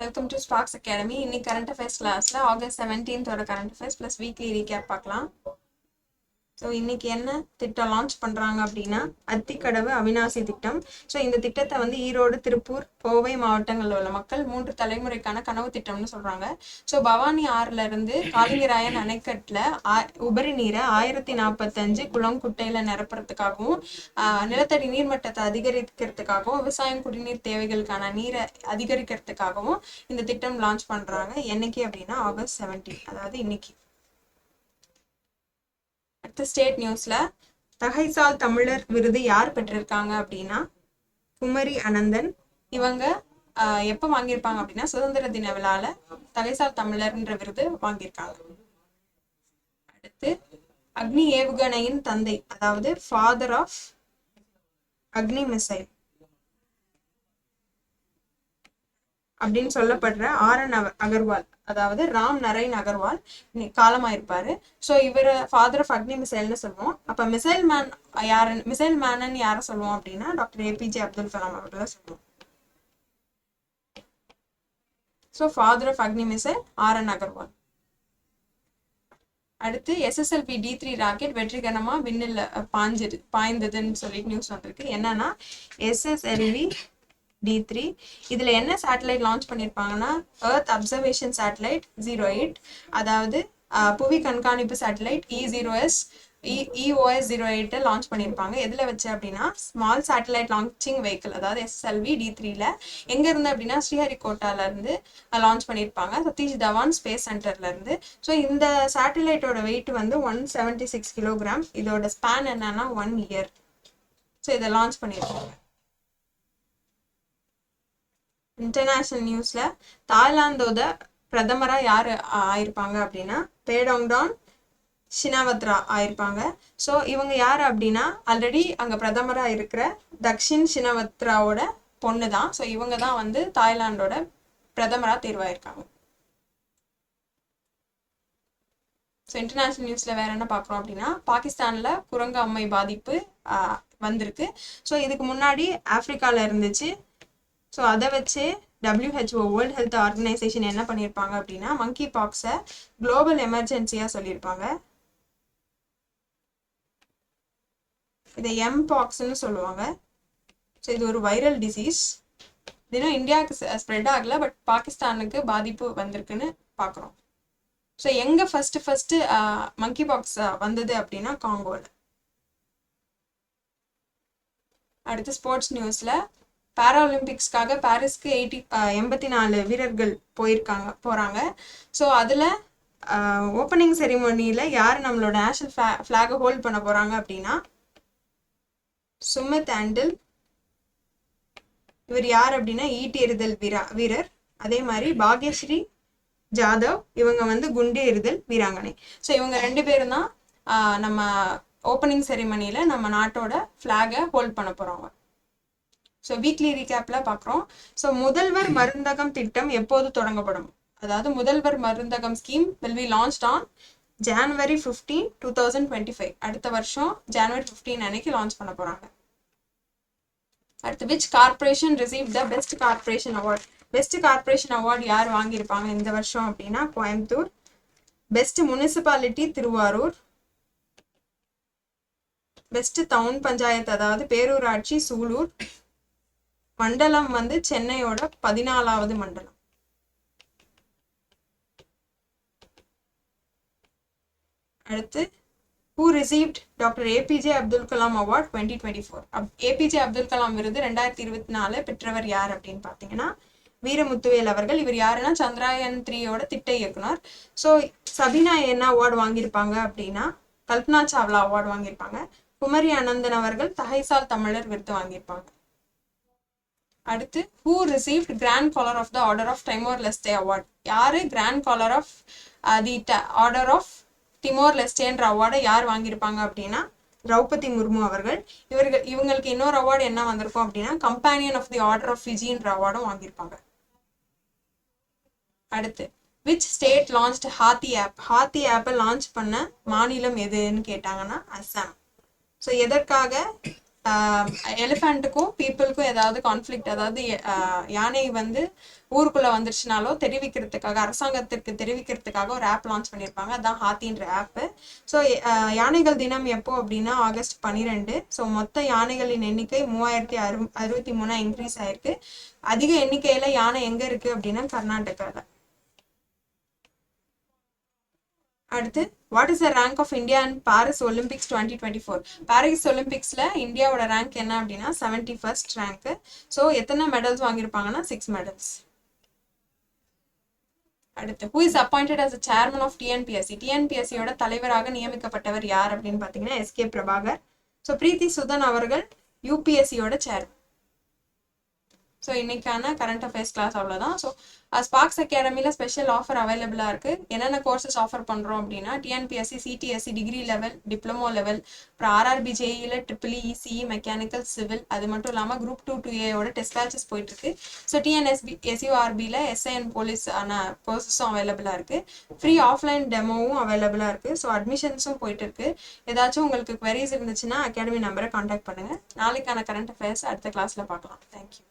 Welcome to Sparks academy. இன்னைக்கு current affairs கிளாஸ்ல August 17th current affairs plus weekly recap பார்க்கலாம். So இன்னைக்கு என்ன திட்டம் லான்ச் பண்ணுறாங்க அப்படின்னா அத்திக்கடவு அவிநாசி திட்டம். ஸோ இந்த திட்டத்தை வந்து ஈரோடு, திருப்பூர், கோவை மாவட்டங்களில் உள்ள மக்கள் 3 தலைமுறைக்கான கனவு திட்டம்னு சொல்கிறாங்க. ஸோ பவானி ஆறுல இருந்து காளிங்கராயன் அணைக்கட்டில் உபரி நீரை 1045 குளம் குட்டையில் நிரப்புறதுக்காகவும் நிலத்தடி நீர்மட்டத்தை அதிகரிக்கிறதுக்காகவும் விவசாயம் குடிநீர் தேவைகளுக்கான நீரை அதிகரிக்கிறதுக்காகவும் இந்த திட்டம் லான்ச் பண்ணுறாங்க. என்னைக்கு அப்படின்னா ஆகஸ்ட் 17, அதாவது இன்னைக்கு. அடுத்த ஸ்டேட் நியூஸ்ல தகைசால் தமிழர் விருது யார் பெற்றிருக்காங்க அப்படின்னா குமரி அனந்தன். இவங்க எப்ப வாங்கியிருப்பாங்க அப்படின்னா சுதந்திர தின விழால தகைசால் தமிழர்ன்ற விருது வாங்கியிருக்காங்க. அடுத்து அக்னி ஏவுகணையின் தந்தை, அதாவது ஃபாதர் ஆஃப் அக்னி மிசைல் அப்படின்னு சொல்லப்படுற ஆர்.என். அகர்வால், அதாவது ராம் நரேன் அகர்வால் காலமாயிருப்பாரு. ஸோ இவர் ஃபாதர் ஆஃப் அக்னி மிசைல்னு சொல்லுவோம். அப்போ மிசைல் மேனன் யாரை சொல்லுவோம் அப்படின்னா டாக்டர் ஏபிஜே அப்துல் கலாம் அவர்களை சொல்லுவோம். So father of Agni missile R. N.. Agarwal. அடுத்து SSLV D3 ராக்கெட் வெற்றிகரமா விண்ணில் பாய்ந்ததுன்னு சொல்லிட்டு நியூஸ் வந்திருக்கு. என்னன்னா SSLV D3 இதுல என்ன சேட்டலைட் லான்ச் பண்ணியிருப்பாங்கன்னா எர்த் அப்சர்வேஷன் சேட்டலைட் 08, அதாவது புவி கண்காணிப்பு சேட்டலைட் EOS 08 லான்ச் பண்ணியிருப்பாங்க. எதுல வச்சு அப்படின்னா ஸ்மால் சேட்டலைட் லான்ச்சிங் வெஹிக்கிள், அதாவது SSLV D3ல எங்க இருந்து அப்படின்னா ஸ்ரீஹரிகோட்டால இருந்து லான்ச் பண்ணியிருப்பாங்க, சதீஷ் தவான் ஸ்பேஸ் சென்டர்ல இருந்து. ஸோ இந்த சேட்டலைட்டோட வெயிட் வந்து 176 கிலோகிராம். இதோட ஸ்பேன் என்னன்னா 1 year. ஸோ இதை லான்ச் பண்ணியிருப்பாங்க. இன்டர்நேஷனல் நியூஸ்ல தாய்லாந்தோட பிரதமரா யாரு ஆயிருப்பாங்க அப்படின்னா பேடோங்டான் ஷினவத்ரா ஆயிருப்பாங்க. ஸோ இவங்க யாரு அப்படின்னா ஆல்ரெடி அங்க பிரதமரா இருக்கிற தக்ஷின் ஷினவத்ராவோட பொண்ணு தான். ஸோ இவங்க தான் வந்து தாய்லாந்தோட பிரதமரா தேர்வாயிருக்காங்க. ஸோ இன்டர்நேஷனல் நியூஸ்ல வேற என்ன பார்க்குறோம் அப்படின்னா பாகிஸ்தான்ல குரங்கு அம்மை பாதிப்பு வந்திருக்கு. ஸோ இதுக்கு முன்னாடி ஆப்பிரிக்கால இருந்துச்சு. ஸோ அதை வச்சு WHO வேர்ல்ட் ஹெல்த் ஆர்கனைசேஷன் என்ன பண்ணியிருப்பாங்க அப்படின்னா மங்கி பாக்ஸை குளோபல் எமர்ஜென்சியா சொல்லியிருப்பாங்க. இதை எம்பாக்ஸ்ன்னு சொல்லுவாங்க. ஸோ இது ஒரு வைரல் டிசீஸ். இதுவும் இந்தியாவுக்கு ஸ்ப்ரெட் ஆகல, பட் பாகிஸ்தானுக்கு பாதிப்பு வந்திருக்குன்னு பார்க்குறோம். ஸோ எங்க ஃபர்ஸ்ட் மங்கி பாக்ஸ் வந்தது அப்படின்னா காங்கோல. அடுத்து ஸ்போர்ட்ஸ் நியூஸ்ல பாராலிம்பிக்ஸ்க்காக பாரிஸ்க்கு 84 வீரர்கள் போறாங்க. ஸோ அதில் ஓப்பனிங் செரிமோனியில் யார் நம்மளோட நேஷனல் ஃப்ளாகை ஹோல்ட் பண்ண போகிறாங்க அப்படின்னா சுமித் ஆண்டில். இவர் யார் அப்படின்னா ஈட்டி எறிதல் வீரர். அதே மாதிரி பாக்யஸ்ரீ ஜாதவ், இவங்க வந்து குண்டு எறிதல் வீராங்கனை. ஸோ இவங்க 2 பேரும் தான் நம்ம ஓப்பனிங் செரிமனியில் நம்ம நாட்டோட ஃப்ளாகை ஹோல்ட் பண்ண போகிறாங்க. ஸோ வீக்லி ரீகேப்ல பார்க்குறோம். ஸோ முதல்வர் மருந்தகம் திட்டம் எப்போது தொடங்கப்படும், அதாவது முதல்வர் மருந்தகம் scheme will be launched on January 15, 2025. அடுத்த வருஷம் January 15 அன்னைக்கு லான்ச் பண்ண போறாங்க. அடுத்து which corporation received the best corporation award? Best corporation award யார் வாங்கியிருப்பாங்க இந்த வருஷம் அப்படின்னா Coimbatore. Best municipality Tiruvarur. Best town panchayat, அதாவது பேரூராட்சி சூலூர். மண்டலம் வந்து சென்னையோட 14வது மண்டலம். அடுத்து who received doctor APJ Abdul Kalam award 2024? APJ Abdul Kalam விருது 2024 பெற்றவர் யார் அப்படின்னு பார்த்தீங்கன்னா வீரமுத்துவேல் அவர்கள். இவர் யாருன்னா சந்திராயன் 3யோட திட்ட இயக்குனர். ஸோ சபினா என்ன அவார்டு வாங்கியிருப்பாங்க அப்படின்னா கல்பனா சாவ்லா அவார்டு வாங்கியிருப்பாங்க. குமரி அனந்தன் அவர்கள் தகைசால் தமிழர் விருது வாங்கியிருப்பாங்க. அடுத்து who received Grand Collar of the Order of Timor Leste Award? யாரு grand collar of the order of Timor லெஸ்டேன்ற அவார்டை யார் வாங்கியிருப்பாங்க அப்படின்னா திரௌபதி முர்மு அவர்கள். இவங்களுக்கு இன்னொரு அவார்டு என்ன வந்திருக்கும் அப்படின்னா companion of the order of ஃபிஜின்ற அவார்டும் வாங்கியிருப்பாங்க. அடுத்து which state launched Hathi app? Hathi ஆப்பை லான்ச் பண்ண மாநிலம் எதுன்னு கேட்டாங்கன்னா அஸ்ஸாம். ஸோ எதற்காக எலிஃபண்ட்டுக்கும் பீப்புளுக்கும் ஏதாவது கான்ஃப்ளிக்ட், அதாவது யானை வந்து ஊருக்குள்ள வந்துருச்சுனாலோ தெரிவிக்கிறதுக்காக, அரசாங்கத்திற்கு தெரிவிக்கிறதுக்காக ஒரு ஆப் லான்ச் பண்ணியிருப்பாங்க. அதான் ஹாத்தின்ற ஆப்பு. ஸோ யானைகள் தினம் எப்போ அப்படின்னா ஆகஸ்ட் 12. ஸோ மொத்த யானைகளின் எண்ணிக்கை 3063 இன்க்ரீஸ் ஆயிருக்கு. அதிக எண்ணிக்கையில யானை எங்க இருக்கு அப்படின்னா கர்நாடகாவில். அடுத்து, what is the rank of India in Paris Olympics 2024? பாரிஸ் ஒலிம்பிக்ஸ்ல இந்தியாவோட ரேங்க் என்ன அப்படின்னா 71st ரேங்க். ஸோ எத்தனை மெடல்ஸ் வாங்கியிருப்பாங்கன்னா 6 மெடல்ஸ். அடுத்து, who is appointed as chairman of TNPSC? டிஎன்பிஎஸ்சியோட தலைவராக நியமிக்கப்பட்டவர் யார் அப்படின்னு பார்த்தீங்கன்னா எஸ்கே பிரபாகர். ஸோ பிரீத்தி சுதன் அவர்கள் யூபிஎஸ்சியோட சேர்மன். ஸோ இன்னைக்கான கரண்ட் அஃபேர்ஸ் கிளாஸ் அவ்வளோதான். ஸோ ஸ்பார்க்ஸ் அகாடமியில் ஸ்பெஷல் ஆஃபர் அவைலபிளாக இருக்குது. என்னென்ன கோர்சஸ் ஆஃபர் பண்ணுறோம் அப்படின்னா TNPSC, CDSC degree level, diploma level, அப்புறம் ஆர்ஆர்பி ஜேஇயில் EEE, இசிஇ, மெக்கானிக்கல், சிவில், அது மட்டும் இல்லாமல் group 2 to A test batches போயிட்டுருக்கு. ஸோ டிஎன்எஸ்பி எஸ்யூஆர்பியில் எஸ்ஐஎன் போலீஸ் கோர்சஸும் அவைலபிளாக இருக்குது. ஃப்ரீ ஆஃப்லைன் டெமோவும் அவைலபிளாக இருக்குது. ஸோ அட்மிஷன்ஸும் போயிட்டு இருக்கு. ஏதாச்சும் உங்களுக்கு குவரிஸ் இருந்துச்சுன்னா அகாடமி நம்பரை கான்டாக்ட் பண்ணுங்கள். நாளைக்கான கரண்ட் அஃபேர்ஸ் அடுத்த கிளாஸில் பார்க்கலாம். தேங்க்யூ.